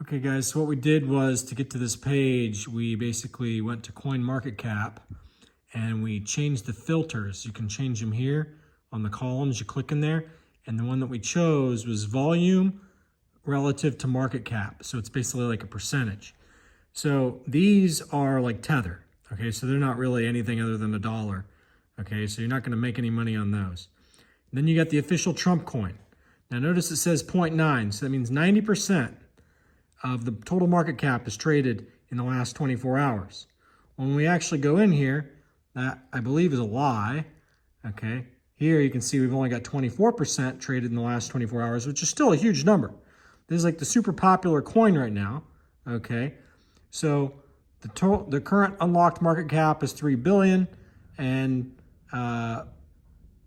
Okay guys, so what we did was to get to this page, we basically went to CoinMarketCap and we changed the filters. You can change them here on the columns, you click in there, and the one that we chose was volume relative to market cap. So it's basically like a percentage. So these are like Tether, okay? So they're not really anything other than $1, okay? So you're not gonna make any money on those. And then you got the official Trump coin. Now notice it says 0.9, so that means 90% of the total market cap is traded in the last 24 hours. When we actually go in here, that I believe is a lie, okay? Here you can see we've only got 24% traded in the last 24 hours, which is still a huge number. This is like the super popular coin right now, okay? So the current unlocked market cap is 3 billion and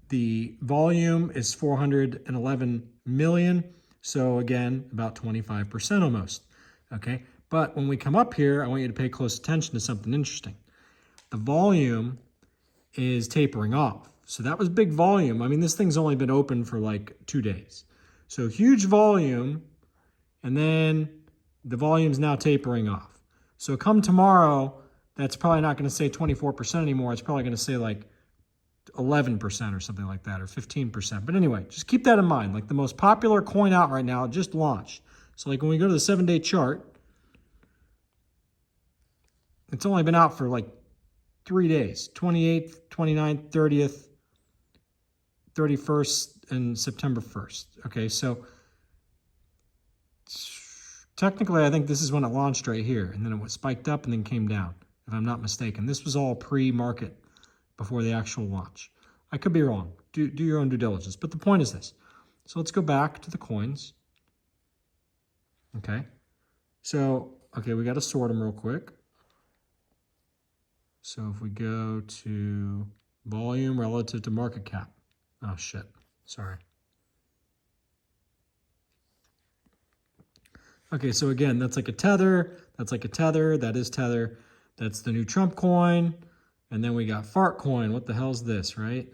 the volume is 411 million. So again, about 25% almost, okay? But when we come up here, I want you to pay close attention to something interesting. The volume is tapering off. So that was big volume. I mean, this thing's only been open for like 2 days. So huge volume, and then the volume's now tapering off. So come tomorrow, that's probably not gonna say 24% anymore. It's probably gonna say like 11% or something like that, or 15%. But anyway, just keep that in mind. Like the most popular coin out right now just launched. So like when we go to the 7-day chart, it's only been out for like 3 days, 28th, 29th, 30th, 31st, and September 1st. Okay, so technically I think this is when it launched right here, and then it was spiked up and then came down, if I'm not mistaken. This was all pre-market before the actual launch. I could be wrong. Do your own due diligence. But the point is this. So let's go back to the coins. Okay. So, okay, we got to sort them real quick. So if we go to volume relative to market cap. Oh, shit. Sorry. Okay, so again, that's like a Tether. That's like a Tether. That is Tether. That's the new Trump coin. And then we got fart coin. What the hell's this, right?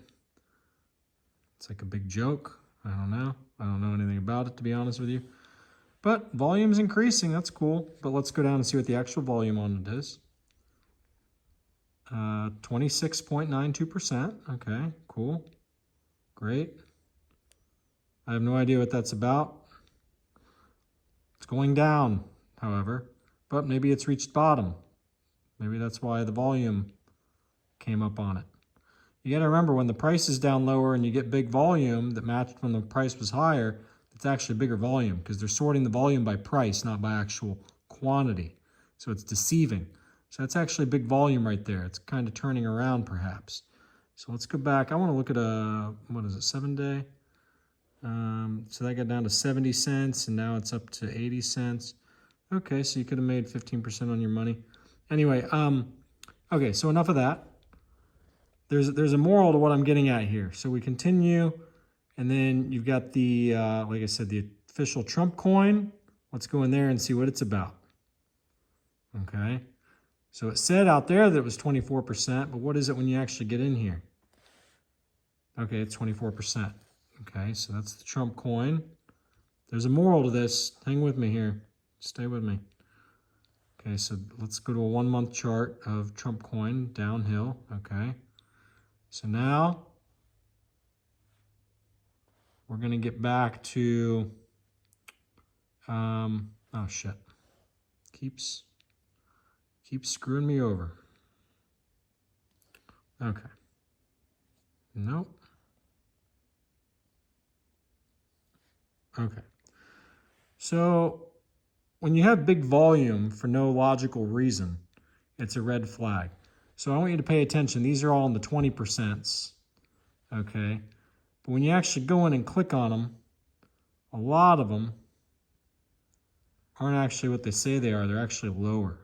It's like a big joke. I don't know. I don't know anything about it, to be honest with you. But volume's increasing. That's cool. But let's go down and see what the actual volume on it is. 26.92%. Okay, cool. Great. I have no idea what that's about. It's going down, however. But maybe it's reached bottom. Maybe that's why the volume came up on it. You got to remember, when the price is down lower and you get big volume that matched when the price was higher, it's actually bigger volume because they're sorting the volume by price, not by actual quantity. So it's deceiving. So that's actually big volume right there. It's kind of turning around perhaps. So let's go back. I want to look at what is it, 7-day? So that got down to 70 cents and now it's up to 80 cents. Okay, so you could have made 15% on your money. Anyway, okay, so enough of that. There's a moral to what I'm getting at here. So we continue, and then you've got the, like I said, the official Trump coin. Let's go in there and see what it's about. Okay. So it said out there that it was 24%, but what is it when you actually get in here? Okay, it's 24%. Okay, so that's the Trump coin. There's a moral to this. Hang with me here. Stay with me. Okay, so let's go to a 1-month chart of Trump coin downhill. Okay. So now we're going to get back to, oh shit, keeps screwing me over. Okay. Nope. Okay. So when you have big volume for no logical reason, it's a red flag. So I want you to pay attention. These are all in the 20%, okay? But when you actually go in and click on them, a lot of them aren't actually what they say they are. They're actually lower.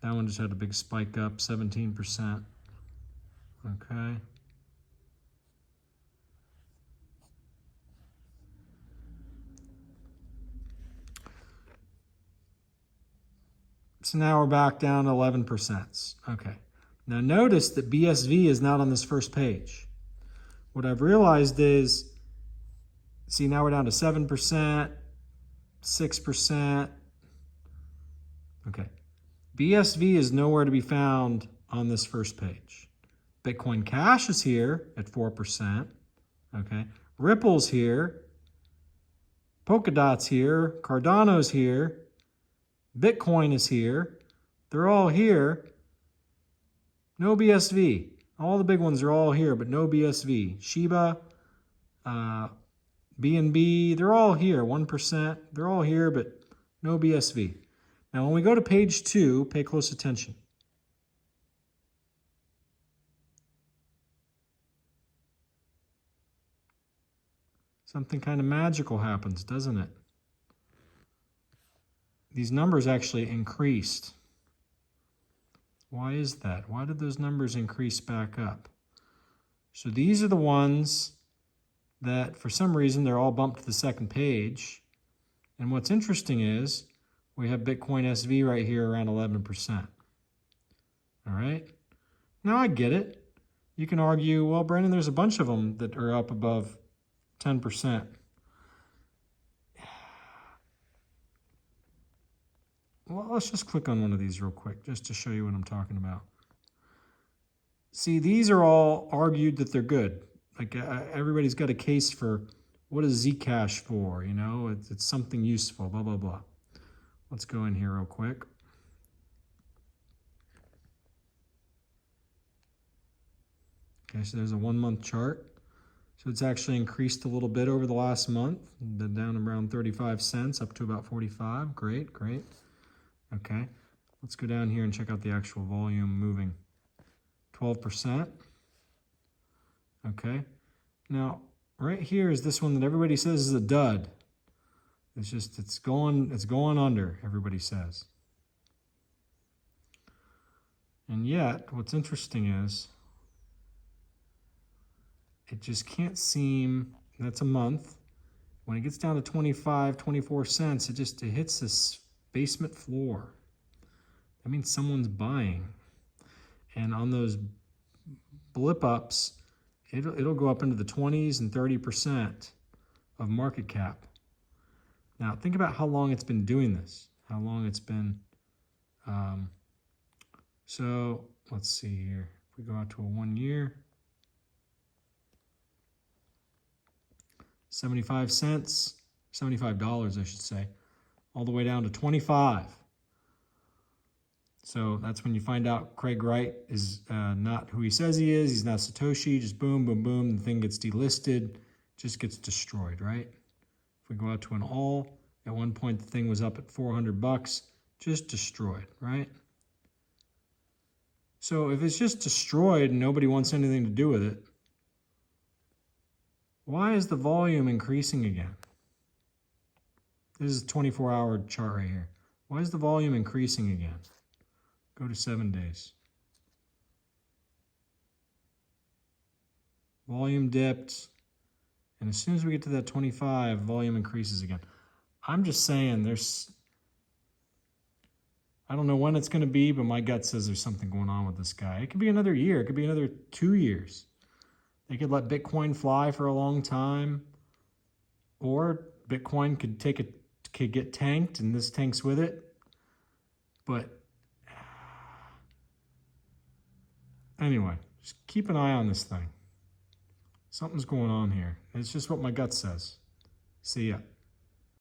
That one just had a big spike up, 17%, okay? So now we're back down to 11%. Okay. Now notice that BSV is not on this first page. What I've realized is See, now we're down to 7%, 6%. Okay. BSV is nowhere to be found on this first page. Bitcoin Cash is here at 4%. Okay. Ripple's here. Polkadot's here. Cardano's here. Bitcoin is here. They're all here. No BSV. All the big ones are all here, but no BSV. Shiba, BNB, they're all here, 1%. They're all here, but no BSV. Now, when we go to page 2, pay close attention. Something kind of magical happens, doesn't it? These numbers actually increased. Why is that? Why did those numbers increase back up? So these are the ones that, for some reason, they're all bumped to the second page. And what's interesting is we have Bitcoin SV right here around 11%. All right? Now I get it. You can argue, well, Brandon, there's a bunch of them that are up above 10%. Well, let's just click on one of these real quick just to show you what I'm talking about. See, these are all argued that they're good. Like everybody's got a case for what is Zcash for, you know, it's something useful, blah, blah, blah. Let's go in here real quick. Okay, so there's a 1 month chart. So it's actually increased a little bit over the last month, been down around 35 cents up to about 45. Great, great. Okay, let's go down here and check out the actual volume moving. 12%. Okay, now right here is this one that everybody says is a dud. It's just, it's going under, everybody says. And yet, what's interesting is, it just can't seem, that's a month. When it gets down to 25, 24 cents, it hits this basement floor. That means someone's buying. And on those blip ups, it'll go up into the 20s and 30% of market cap. Now, think about how long it's been doing this, how long it's been. So let's see here. If we go out to a 1 year, 75 cents, $75, I should say, all the way down to 25. So that's when you find out Craig Wright is not who he says he is. He's not Satoshi. Just boom, boom, boom. The thing gets delisted, just gets destroyed, right? If we go out to an all, at one point the thing was up at 400 bucks, just destroyed, right? So if it's just destroyed and nobody wants anything to do with it, why is the volume increasing again? This is a 24-hour chart right here. Why is the volume increasing again? Go to 7 days. Volume dipped, and as soon as we get to that 25, volume increases again. I'm just saying I don't know when it's going to be, but my gut says there's something going on with this guy. It could be another year. It could be another 2 years. They could let Bitcoin fly for a long time, or Bitcoin could get tanked, and this tanks with it. But anyway, just keep an eye on this thing. Something's going on here. It's just what my gut says. See ya.